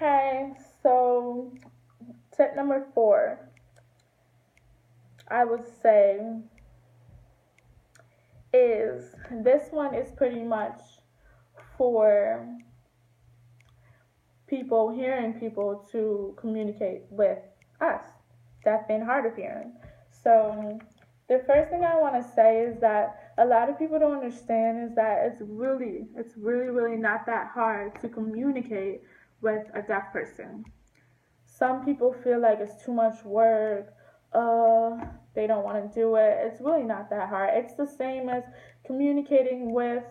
Okay, so tip number 4, I would say, is this one is pretty much for people, hearing people to communicate with us, deaf and hard of hearing. So the first thing I want to say is that a lot of people don't understand is that it's really not that hard to communicate with a deaf person. Some people feel like it's too much work. They don't want to do it. It's really not that hard. It's the same as communicating with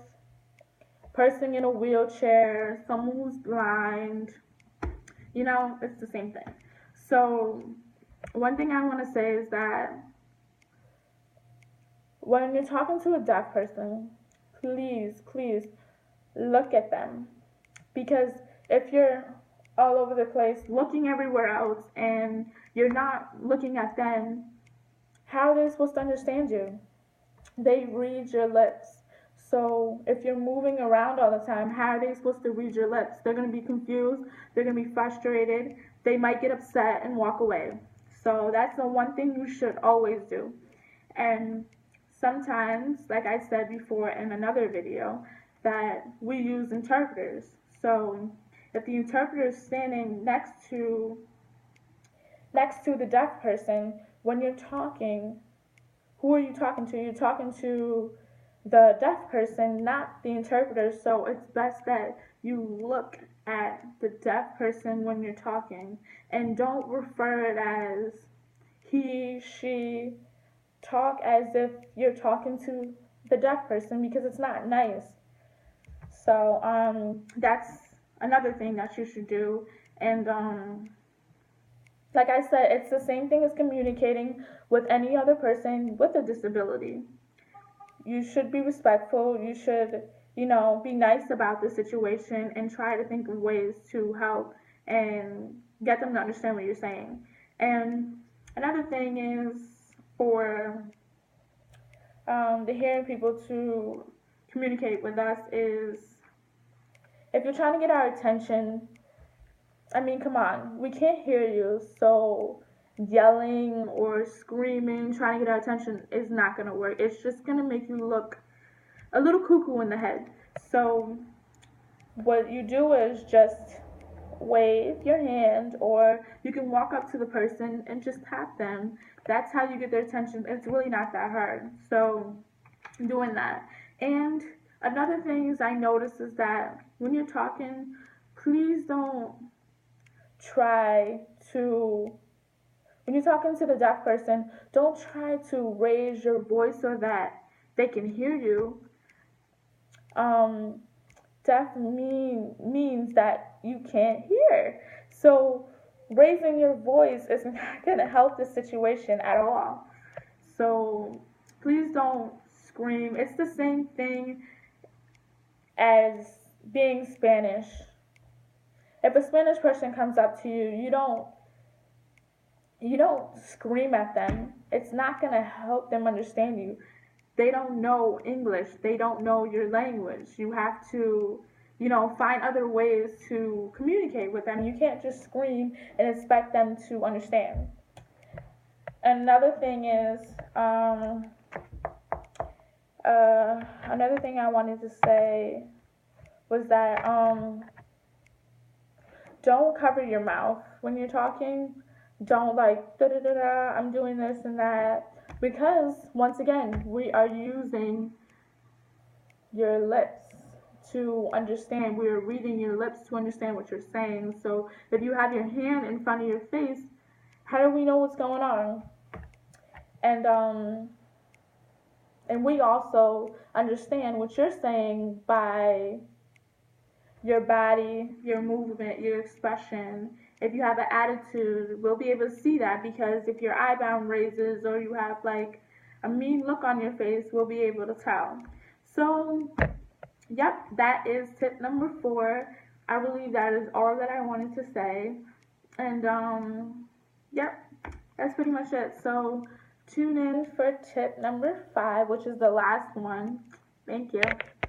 a person in a wheelchair, someone who's blind. It's the same thing. So, one thing I want to say is that when you're talking to a deaf person, please look at them. Because if you're all over the place looking everywhere else and you're not looking at them, how are they supposed to understand you? They read your lips. So if you're moving around all the time, how are they supposed to read your lips? They're going to be confused. They're going to be frustrated. They might get upset and walk away. So that's the one thing you should always do. And sometimes, like I said before in another video, that we use interpreters. So if the interpreter is standing next to the deaf person, when you're talking, who are you talking to? You're talking to the deaf person, not the interpreter. So it's best that you look at the deaf person when you're talking and don't refer it as he, she. Talk as if you're talking to the deaf person because it's not nice. So that's another thing that you should do. And like I said, it's the same thing as communicating with any other person with a disability. You should be respectful. You should, be nice about the situation and try to think of ways to help and get them to understand what you're saying. And another thing is for the hearing people to communicate with us is if you're trying to get our attention, I mean, come on, we can't hear you, so yelling or screaming, trying to get our attention is not going to work. It's just going to make you look a little cuckoo in the head. So, what you do is just wave your hand, or you can walk up to the person and just tap them. That's how you get their attention. It's really not that hard. So, doing that. And another thing is I notice is that when you're talking, please don't try to, when you're talking to the deaf person, don't try to raise your voice so that they can hear you. Deaf means that you can't hear. So raising your voice is not going to help the situation at all. So please don't scream. It's the same thing as being Spanish. If a Spanish person comes up to you, you don't scream at them. It's not going to help them understand you. They don't know English. They don't know your language. You have to, find other ways to communicate with them. You can't just scream and expect them to understand. Another thing is, another thing I wanted to say was that don't cover your mouth when you're talking. Don't like da da da da. I'm doing this and that because once again we are using your lips to understand. We are reading your lips to understand what you're saying. So if you have your hand in front of your face, how do we know what's going on? And we also understand what you're saying by your body, your movement, your expression. If you have an attitude, we'll be able to see that because if your eyebrow raises or you have like a mean look on your face, we'll be able to tell. So, yep, that is tip number 4. I believe that is all that I wanted to say. And, yep, that's pretty much it. So, tune in for tip number 5, which is the last one. Thank you.